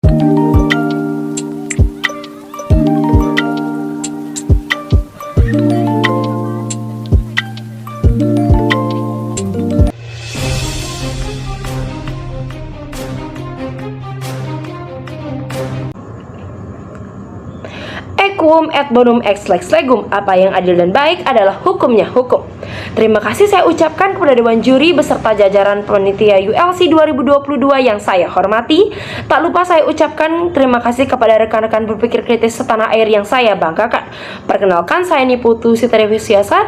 Equum et bonum ex lex legum, apa yang adil dan baik adalah hukumnya hukum. Terima kasih saya ucapkan kepada Dewan Juri beserta jajaran panitia ULC 2022 yang saya hormati. Tak lupa saya ucapkan terima kasih kepada rekan-rekan berpikir kritis setanah air yang saya banggakan. Perkenalkan, saya Niputu Sitariwisiasa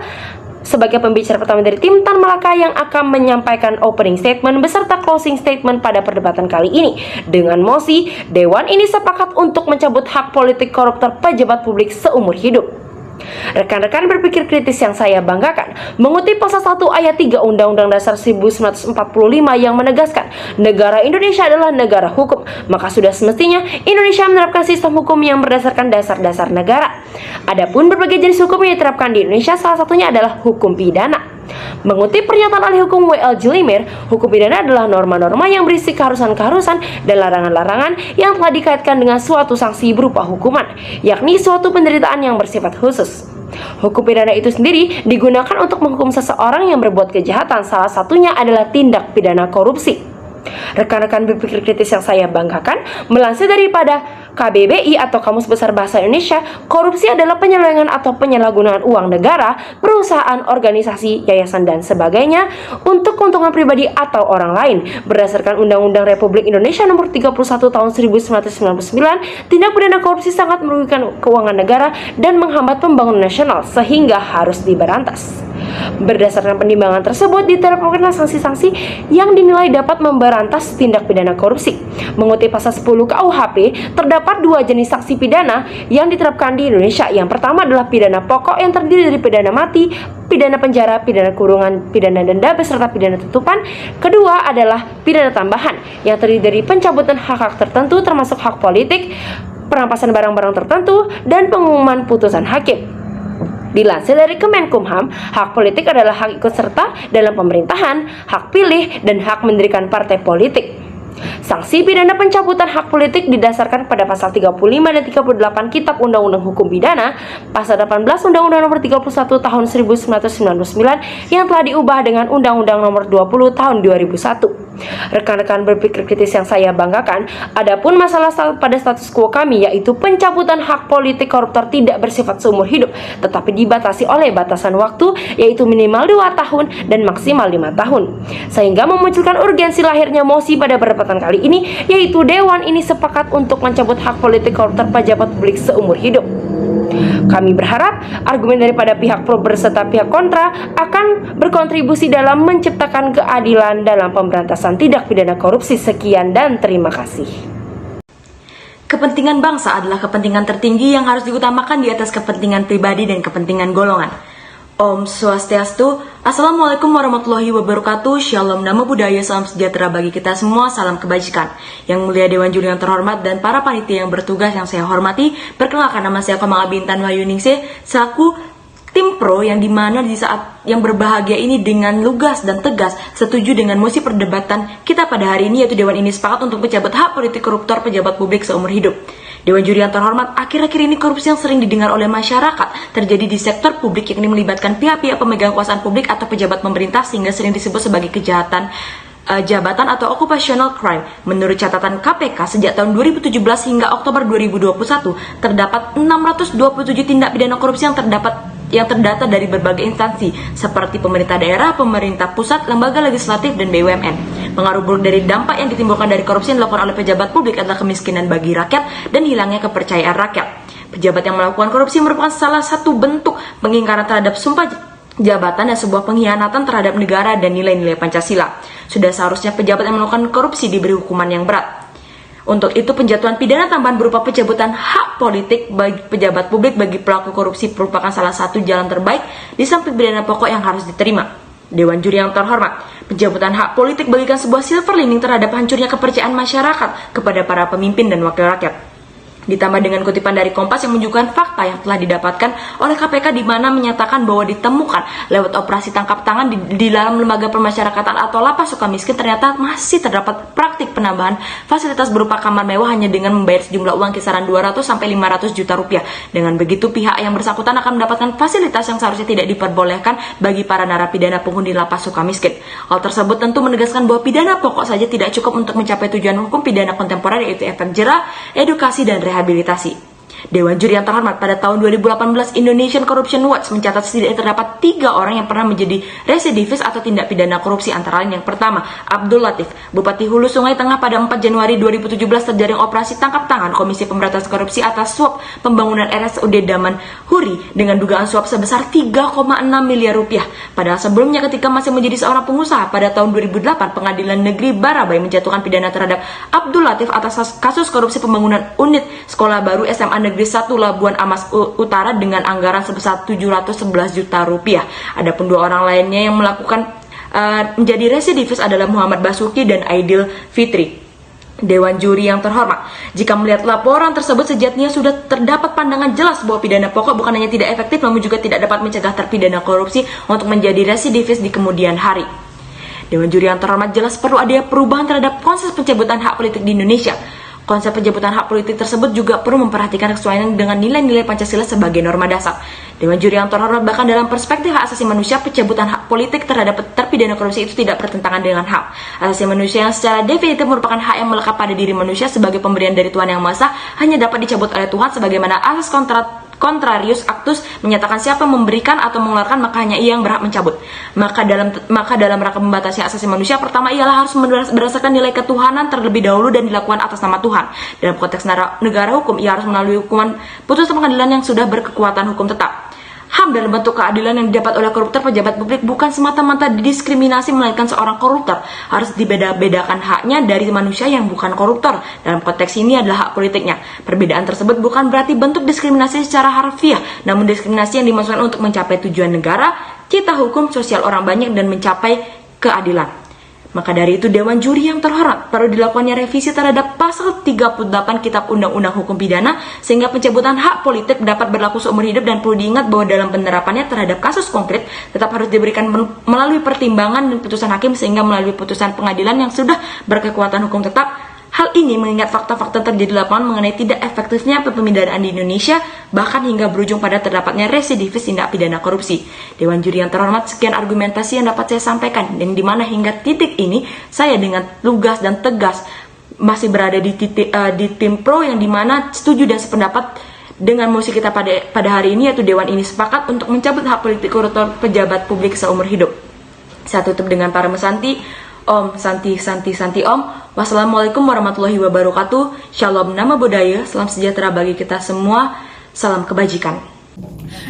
sebagai pembicara pertama dari tim Tan Malaka yang akan menyampaikan opening statement beserta closing statement pada perdebatan kali ini. Dengan mosi, Dewan ini sepakat untuk mencabut hak politik koruptor pejabat publik seumur hidup. Rekan-rekan berpikir kritis yang saya banggakan, mengutip pasal 1 ayat 3 Undang-Undang Dasar 1945 yang menegaskan negara Indonesia adalah negara hukum, maka sudah semestinya Indonesia menerapkan sistem hukum yang berdasarkan dasar-dasar negara. Adapun berbagai jenis hukum yang diterapkan di Indonesia, salah satunya adalah hukum pidana. Mengutip pernyataan ahli hukum W.L. Jilimir, hukum pidana adalah norma-norma yang berisi keharusan-keharusan dan larangan-larangan yang telah dikaitkan dengan suatu sanksi berupa hukuman, yakni suatu penderitaan yang bersifat khusus. Hukum pidana itu sendiri digunakan untuk menghukum seseorang yang berbuat kejahatan, salah satunya adalah tindak pidana korupsi. Rekan-rekan berpikir kritis yang saya banggakan, melansir daripada KBBI atau Kamus Besar Bahasa Indonesia, korupsi adalah penyelewengan atau penyalahgunaan uang negara, perusahaan, organisasi, yayasan, dan sebagainya untuk keuntungan pribadi atau orang lain. Berdasarkan Undang-Undang Republik Indonesia Nomor 31 Tahun 1999, tindak pidana korupsi sangat merugikan keuangan negara dan menghambat pembangunan nasional sehingga harus diberantas. Berdasarkan pertimbangan tersebut, diterapkan sanksi-sanksi yang dinilai dapat memberantas tindak pidana korupsi. Mengutip pasal 10 KUHP, terdapat dua jenis sanksi pidana yang diterapkan di Indonesia. Yang pertama adalah pidana pokok yang terdiri dari pidana mati, pidana penjara, pidana kurungan, pidana denda, beserta pidana tutupan. Kedua adalah pidana tambahan yang terdiri dari pencabutan hak-hak tertentu termasuk hak politik, perampasan barang-barang tertentu, dan pengumuman putusan hakim. Dilansir dari Kemenkumham, hak politik adalah hak ikut serta dalam pemerintahan, hak pilih, dan hak mendirikan partai politik. Sanksi pidana pencabutan hak politik didasarkan pada pasal 35 dan 38 Kitab Undang-Undang Hukum Pidana, pasal 18 Undang-Undang Nomor 31 Tahun 1999 yang telah diubah dengan Undang-Undang Nomor 20 Tahun 2001. Rekan-rekan berpikir kritis yang saya banggakan, adapun masalah pada status quo kami yaitu pencabutan hak politik koruptor tidak bersifat seumur hidup, tetapi dibatasi oleh batasan waktu yaitu minimal 2 tahun dan maksimal 5 tahun. Sehingga memunculkan urgensi lahirnya mosi pada perdebatan kali ini, yaitu Dewan ini sepakat untuk mencabut hak politik koruptor pejabat publik seumur hidup. Kami berharap argumen daripada pihak pro berserta pihak kontra akan berkontribusi dalam menciptakan keadilan dalam pemberantasan tindak pidana korupsi. Sekian dan terima kasih. Kepentingan bangsa adalah kepentingan tertinggi yang harus diutamakan di atas kepentingan pribadi dan kepentingan golongan. Om Swastiastu. Assalamualaikum warahmatullahi wabarakatuh. Shalom, namo buddhaya, salam sejahtera bagi kita semua, salam kebajikan. Yang mulia Dewan Juri yang terhormat dan para panitia yang bertugas yang saya hormati, perkenalkan nama saya Komang Bintan Wahyuningsih selaku tim pro yang dimana di saat yang berbahagia ini dengan lugas dan tegas setuju dengan mosi perdebatan kita pada hari ini, yaitu Dewan ini sepakat untuk mencabut hak politik koruptor pejabat publik seumur hidup. Dewan Juri yang terhormat, akhir-akhir ini korupsi yang sering didengar oleh masyarakat terjadi di sektor publik, yakni melibatkan pihak-pihak pemegang kekuasaan publik atau pejabat pemerintah sehingga sering disebut sebagai kejahatan jabatan atau occupational crime. Menurut catatan KPK, sejak tahun 2017 hingga Oktober 2021 terdapat 627 tindak pidana korupsi yang terdata dari berbagai instansi seperti pemerintah daerah, pemerintah pusat, lembaga legislatif, dan BUMN. Pengaruh buruk dari dampak yang ditimbulkan dari korupsi yang dilakukan oleh pejabat publik adalah kemiskinan bagi rakyat dan hilangnya kepercayaan rakyat. Pejabat yang melakukan korupsi merupakan salah satu bentuk pengingkaran terhadap sumpah jabatan dan sebuah pengkhianatan terhadap negara dan nilai-nilai Pancasila. Sudah seharusnya pejabat yang melakukan korupsi diberi hukuman yang berat. Untuk itu, penjatuhan pidana tambahan berupa pencabutan hak politik bagi pejabat publik bagi pelaku korupsi merupakan salah satu jalan terbaik di samping pidana pokok yang harus diterima. Dewan Juri yang terhormat, pencabutan hak politik bagikan sebuah silver lining terhadap hancurnya kepercayaan masyarakat kepada para pemimpin dan wakil rakyat. Ditambah dengan kutipan dari Kompas yang menunjukkan fakta yang telah didapatkan oleh KPK di mana menyatakan bahwa ditemukan lewat operasi tangkap tangan di dalam lembaga permasyarakatan atau lapas Sukamiskin ternyata masih terdapat praktik praktik penambahan fasilitas berupa kamar mewah hanya dengan membayar sejumlah uang kisaran 200 sampai 500 juta rupiah. Dengan begitu, pihak yang bersangkutan akan mendapatkan fasilitas yang seharusnya tidak diperbolehkan bagi para narapidana penghuni lapas Sukamiskin. Hal tersebut tentu menegaskan bahwa pidana pokok saja tidak cukup untuk mencapai tujuan hukum pidana kontemporer, yaitu efek jera, edukasi, dan rehabilitasi. Dewan Juri yang terhormat, pada tahun 2018 Indonesian Corruption Watch mencatat setidaknya terdapat 3 orang yang pernah menjadi residivis atau tindak pidana korupsi, antara lain yang pertama, Abdul Latif, Bupati Hulu Sungai Tengah. Pada 4 Januari 2017 terjaring operasi tangkap tangan Komisi Pemberantasan Korupsi atas suap pembangunan RSUD Daman Huri dengan dugaan suap sebesar 3,6 miliar rupiah. Padahal sebelumnya ketika masih menjadi seorang pengusaha pada tahun 2008, Pengadilan Negeri Barabai menjatuhkan pidana terhadap Abdul Latif atas kasus korupsi pembangunan unit sekolah baru SMA Negeri 1 Labuan Amas Utara dengan anggaran sebesar 711 juta rupiah. Adapun 2 orang lainnya yang melakukan menjadi residivis adalah Muhammad Basuki dan Aidil Fitri. Dewan Juri yang terhormat, jika melihat laporan tersebut sejatinya sudah terdapat pandangan jelas bahwa pidana pokok bukan hanya tidak efektif namun juga tidak dapat mencegah terpidana korupsi untuk menjadi residivis di kemudian hari. Dewan Juri yang terhormat, jelas perlu adanya perubahan terhadap konsep pencabutan hak politik di Indonesia. Konsep pencabutan hak politik tersebut juga perlu memperhatikan kesesuaian dengan nilai-nilai Pancasila sebagai norma dasar. Dewan Juri yang terhormat, bahkan dalam perspektif hak asasi manusia, pencabutan hak politik terhadap terpidana korupsi itu tidak bertentangan dengan hak asasi manusia yang secara definitif merupakan hak yang melekat pada diri manusia sebagai pemberian dari Tuhan Yang Maha Esa, hanya dapat dicabut oleh Tuhan sebagaimana asas Contrarius Actus menyatakan siapa memberikan atau mengeluarkan maka hanya ia yang berhak mencabut. Maka dalam rangka membatasi hak asasi manusia, pertama ialah harus berdasarkan nilai ketuhanan terlebih dahulu dan dilakukan atas nama Tuhan. Dalam konteks negara hukum, ia harus melalui hukuman putusan pengadilan yang sudah berkekuatan hukum tetap. HAM dalam bentuk keadilan yang didapat oleh koruptor pejabat publik bukan semata-mata didiskriminasi, melainkan seorang koruptor harus dibeda-bedakan haknya dari manusia yang bukan koruptor. Dalam konteks ini adalah hak politiknya. Perbedaan tersebut bukan berarti bentuk diskriminasi secara harfiah, namun diskriminasi yang dimaksudkan untuk mencapai tujuan negara, cita hukum, sosial orang banyak, dan mencapai keadilan. Maka dari itu, Dewan Juri yang terhormat, perlu dilakukannya revisi terhadap pasal 38 Kitab Undang-Undang Hukum Pidana sehingga pencabutan hak politik dapat berlaku seumur hidup, dan perlu diingat bahwa dalam penerapannya terhadap kasus konkret tetap harus diberikan melalui pertimbangan dan putusan hakim sehingga melalui putusan pengadilan yang sudah berkekuatan hukum tetap. Hal ini mengingat fakta-fakta terjadi di lapangan mengenai tidak efektifnya pemidanaan di Indonesia, bahkan hingga berujung pada terdapatnya residivis tindak pidana korupsi. Dewan Juri yang terhormat, sekian argumentasi yang dapat saya sampaikan, dan di mana hingga titik ini saya dengan lugas dan tegas masih berada di tim pro yang dimana setuju dan sependapat dengan mosi kita pada hari ini, yaitu Dewan ini sepakat untuk mencabut hak politik koruptor pejabat publik seumur hidup. Saya tutup dengan para mesanti. Om Santi Santi Santi Om. Wassalamualaikum warahmatullahi wabarakatuh. Shalom nama budaya, salam sejahtera bagi kita semua. Salam kebajikan.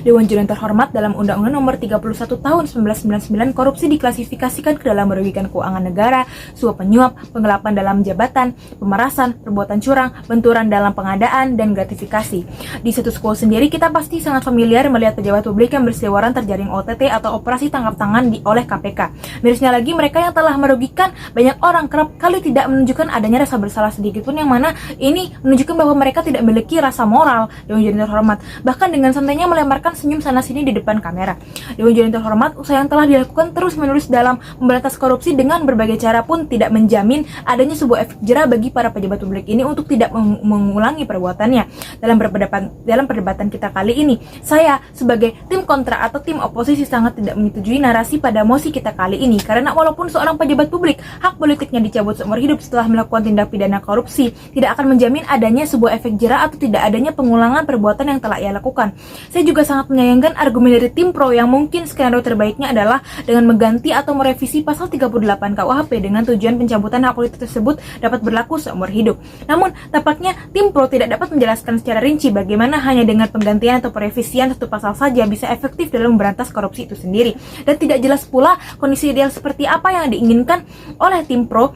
Dewan Juri yang terhormat, dalam Undang-Undang Nomor 31 Tahun 1999, korupsi diklasifikasikan ke dalam merugikan keuangan negara, suap penyuap, penggelapan dalam jabatan, pemerasan, perbuatan curang, benturan dalam pengadaan, dan gratifikasi. Di status quo sendiri, kita pasti sangat familiar melihat pejabat publik yang berseliweran terjaring OTT atau operasi tangkap tangan oleh KPK. Mirisnya lagi, mereka yang telah merugikan banyak orang kerap kali tidak menunjukkan adanya rasa bersalah sedikit pun, yang mana ini menunjukkan bahwa mereka tidak memiliki rasa moral. Dewan Juri yang terhormat, bahkan dengan santainya melemarkan senyum sana-sini di depan kamera. Dewan Juri yang terhormat, usaha yang telah dilakukan terus-menerus dalam memberantas korupsi dengan berbagai cara pun tidak menjamin adanya sebuah efek jera bagi para pejabat publik ini untuk tidak mengulangi perbuatannya. Dalam perdebatan kita kali ini, saya sebagai tim kontra atau tim oposisi sangat tidak menyetujui narasi pada mosi kita kali ini, karena walaupun seorang pejabat publik hak politiknya dicabut seumur hidup setelah melakukan tindak pidana korupsi, tidak akan menjamin adanya sebuah efek jera atau tidak adanya pengulangan perbuatan yang telah ia lakukan. Saya juga sangat menyayangkan argumen dari tim pro yang mungkin skenario terbaiknya adalah dengan mengganti atau merevisi pasal 38 KUHP dengan tujuan pencabutan hak politik tersebut dapat berlaku seumur hidup. Namun, tampaknya tim pro tidak dapat menjelaskan secara rinci bagaimana hanya dengan penggantian atau perevisian satu pasal saja bisa efektif dalam memberantas korupsi itu sendiri. Dan tidak jelas pula kondisi ideal seperti apa yang diinginkan oleh tim pro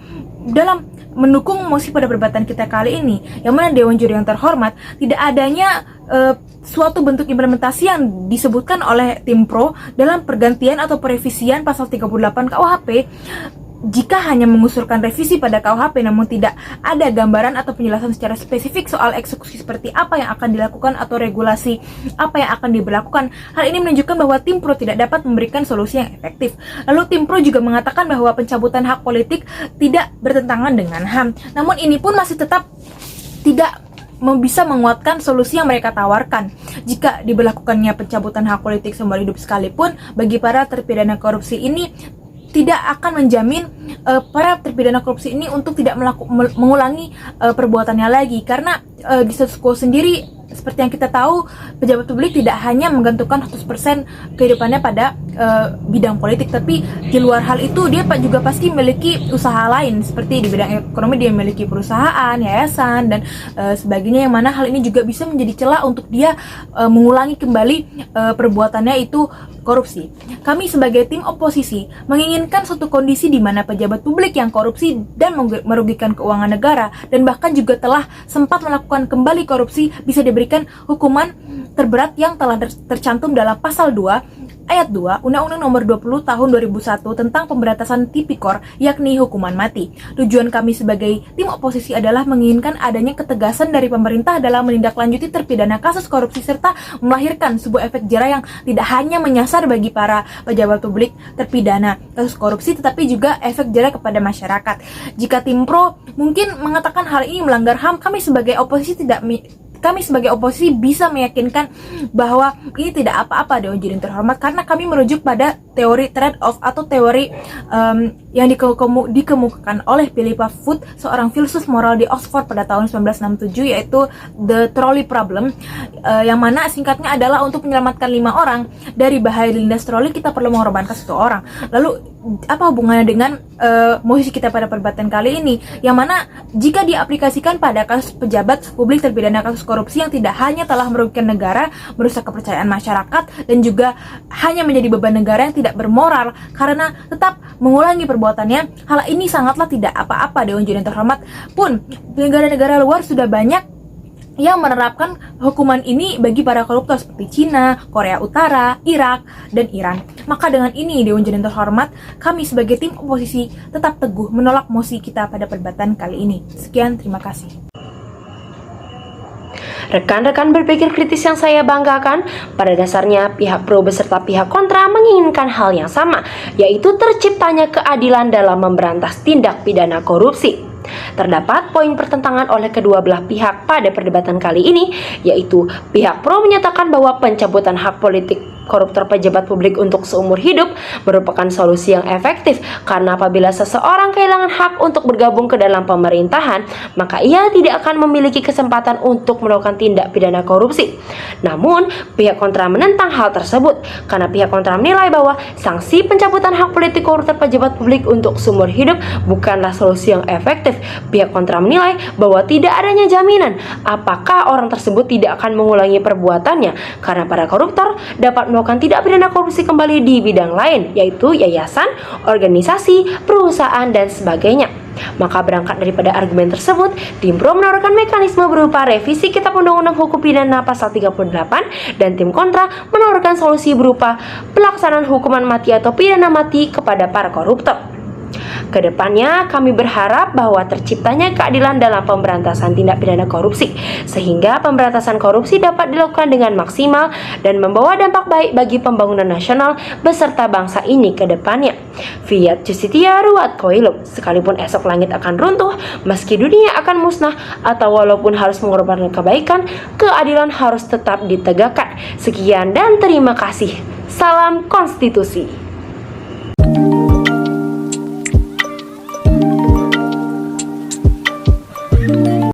dalam mendukung mosi pada perdebatan kita kali ini, yang mana Dewan Juri yang terhormat, tidak adanya suatu bentuk implementasi yang disebutkan oleh tim pro dalam pergantian atau perevisian pasal 38 KUHP jika hanya mengusulkan revisi pada KUHP namun tidak ada gambaran atau penjelasan secara spesifik soal eksekusi seperti apa yang akan dilakukan atau regulasi apa yang akan diberlakukan, hal ini menunjukkan bahwa tim pro tidak dapat memberikan solusi yang efektif. Lalu tim pro juga mengatakan bahwa pencabutan hak politik tidak bertentangan dengan HAM. Namun ini pun masih tetap tidak bisa menguatkan solusi yang mereka tawarkan. Jika diberlakukannya pencabutan hak politik seumur hidup sekalipun, bagi para terpidana korupsi ini tidak akan menjamin para terpidana korupsi ini untuk tidak mengulangi perbuatannya lagi, karena di status quo sendiri seperti yang kita tahu, pejabat publik tidak hanya menggantungkan 100% kehidupannya pada bidang politik, tapi di luar hal itu dia juga pasti memiliki usaha lain, seperti di bidang ekonomi dia memiliki perusahaan, yayasan, dan sebagainya, yang mana hal ini juga bisa menjadi celah untuk dia mengulangi kembali perbuatannya itu korupsi. Kami sebagai tim oposisi menginginkan suatu kondisi di mana pejabat publik yang korupsi dan merugikan keuangan negara dan bahkan juga telah sempat melakukan kembali korupsi bisa diberikan hukuman terberat yang telah tercantum dalam pasal 2 Ayat 2 Undang-Undang Nomor 20 Tahun 2001 tentang Pemberantasan Tipikor, yakni hukuman mati. Tujuan kami sebagai tim oposisi adalah menginginkan adanya ketegasan dari pemerintah dalam menindaklanjuti terpidana kasus korupsi serta melahirkan sebuah efek jera yang tidak hanya menyasar bagi para pejabat publik terpidana kasus korupsi, tetapi juga efek jera kepada masyarakat. Jika tim pro mungkin mengatakan hal ini melanggar HAM, kami sebagai oposisi bisa meyakinkan bahwa ini tidak apa-apa, Dewan Juri terhormat, karena kami merujuk pada teori trade-off atau teori yang dikemukakan oleh Philippa Foot, seorang filsuf moral di Oxford pada tahun 1967, yaitu The Trolley Problem, yang mana singkatnya adalah untuk menyelamatkan 5 orang dari bahaya dilindas troli kita perlu mengorbankan 1 orang. Lalu apa hubungannya dengan posisi kita pada perdebatan kali ini, yang mana jika diaplikasikan pada kasus pejabat publik terpidana kasus korupsi yang tidak hanya telah merugikan negara, merusak kepercayaan masyarakat, dan juga hanya menjadi beban negara yang tidak bermoral karena tetap mengulangi perbuatannya, hal ini sangatlah tidak apa-apa. Dewan Juri yang terhormat, pun negara-negara luar sudah banyak yang menerapkan hukuman ini bagi para koruptor seperti Cina, Korea Utara, Irak, dan Iran. Maka dengan ini, Dewan Juri yang terhormat, kami sebagai tim oposisi tetap teguh menolak mosi kita pada perdebatan kali ini. Sekian, terima kasih. Rekan-rekan berpikir kritis yang saya banggakan, pada dasarnya pihak pro beserta pihak kontra menginginkan hal yang sama, yaitu terciptanya keadilan dalam memberantas tindak pidana korupsi. Terdapat poin pertentangan oleh kedua belah pihak pada perdebatan kali ini, yaitu pihak pro menyatakan bahwa pencabutan hak politik koruptor pejabat publik untuk seumur hidup merupakan solusi yang efektif, karena apabila seseorang kehilangan hak untuk bergabung ke dalam pemerintahan, maka ia tidak akan memiliki kesempatan untuk melakukan tindak pidana korupsi. Namun, pihak kontra menentang hal tersebut, karena pihak kontra menilai bahwa sanksi pencabutan hak politik koruptor pejabat publik untuk seumur hidup bukanlah solusi yang efektif. Pihak kontra menilai bahwa tidak adanya jaminan apakah orang tersebut tidak akan mengulangi perbuatannya, karena para koruptor dapat melakukan tindak pidana korupsi kembali di bidang lain, yaitu yayasan, organisasi, perusahaan, dan sebagainya. Maka berangkat daripada argumen tersebut, tim pro menawarkan mekanisme berupa revisi Kitab Undang-Undang Hukum Pidana pasal 38, dan tim kontra menawarkan solusi berupa pelaksanaan hukuman mati atau pidana mati kepada para koruptor. Kedepannya, kami berharap bahwa terciptanya keadilan dalam pemberantasan tindak pidana korupsi, sehingga pemberantasan korupsi dapat dilakukan dengan maksimal dan membawa dampak baik bagi pembangunan nasional beserta bangsa ini ke depannya. Fiat Justitia Ruat Coelum, sekalipun esok langit akan runtuh, meski dunia akan musnah, atau walaupun harus mengorbankan kebaikan, keadilan harus tetap ditegakkan. Sekian dan terima kasih. Salam konstitusi.